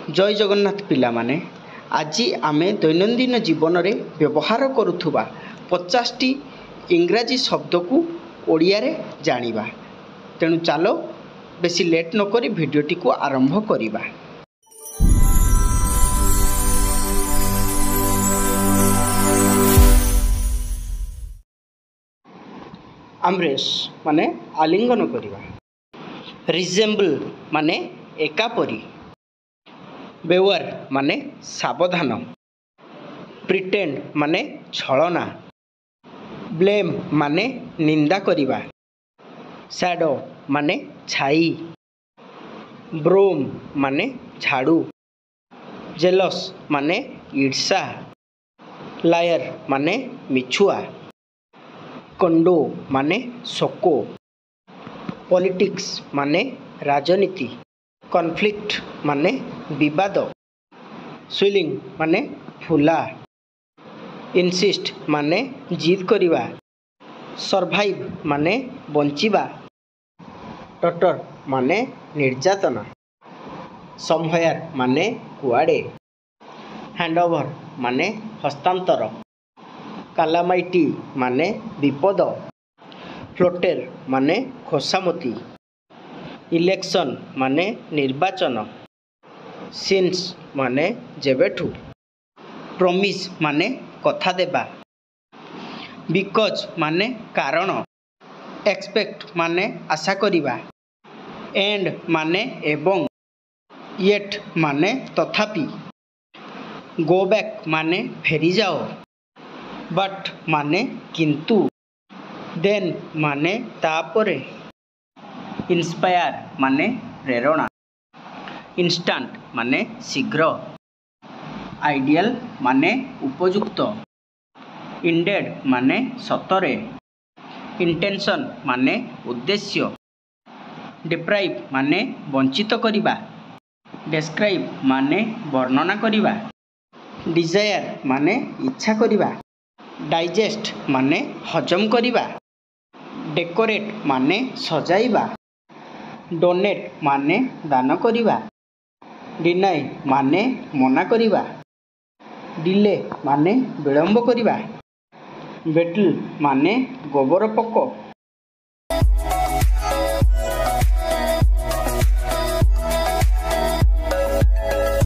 जय जगन्नाथ पिला माने आज आमे दैनंदिन जीवन रे व्यवहार करुथुबा 50 टी इंग्राजी शब्द को ओडिया रे जानिबा। तेणु चलो बेसी लेट न करी भिडियोटी को आरंभ करिबा। एम्ब्रेस माने आलिंगन करिबा। रिजेम्बल माने एकापरी। बेवर माने सावधान। प्रिटेंड माने छलना। ब्लेम माने निंदा करिबा। शैडो माने छाई। ब्रोम माने झाड़ू। जेलस माने ईर्षा। लायर माने मिछुआ। कंडो माने शोको। पॉलिटिक्स माने राजनीति। कॉन्फ्लिक्ट माने विवाद। स्विलिंग माने फुला। इंसिस्ट माने जिद करिबा। सर्वाइव माने बंचिबा। टॉर्चर माने निर्यातना। समवेयर माने कुआडे। हैंडओवर माने हस्तांतर। कालामाइटी माने विपद। फ्लोटेर माने खोसामती। इलेक्शन माने निर्वाचन। सिंस माने जेबेठू। प्रॉमिस माने कथा देबा। बिकॉज माने कारण। एक्सपेक्ट माने आशा करिबा। एंड माने एवं। येट माने तथापि। गो बैक माने फेरी जाओ। बट माने किंतु। देन माने तापरे। इंस्पायर माने प्रेरणा। इंस्टेंट माने शीघ्र। आइडियल माने उपयुक्त। इंडेड माने सतरे। इंटेंशन माने उद्देश्य। डिप्राइव माने वंचित करिबा। डिस्क्राइब माने वर्णना करिबा। डिजायर माने इच्छा करिबा। डाइजेस्ट माने हजम करिबा। डेकोरेट माने सजाइबा। डोनेट माने दान करिबा। डिनाई माने मना करिबा। डिले माने विलंब करिबा। बेटल माने गोबर पको।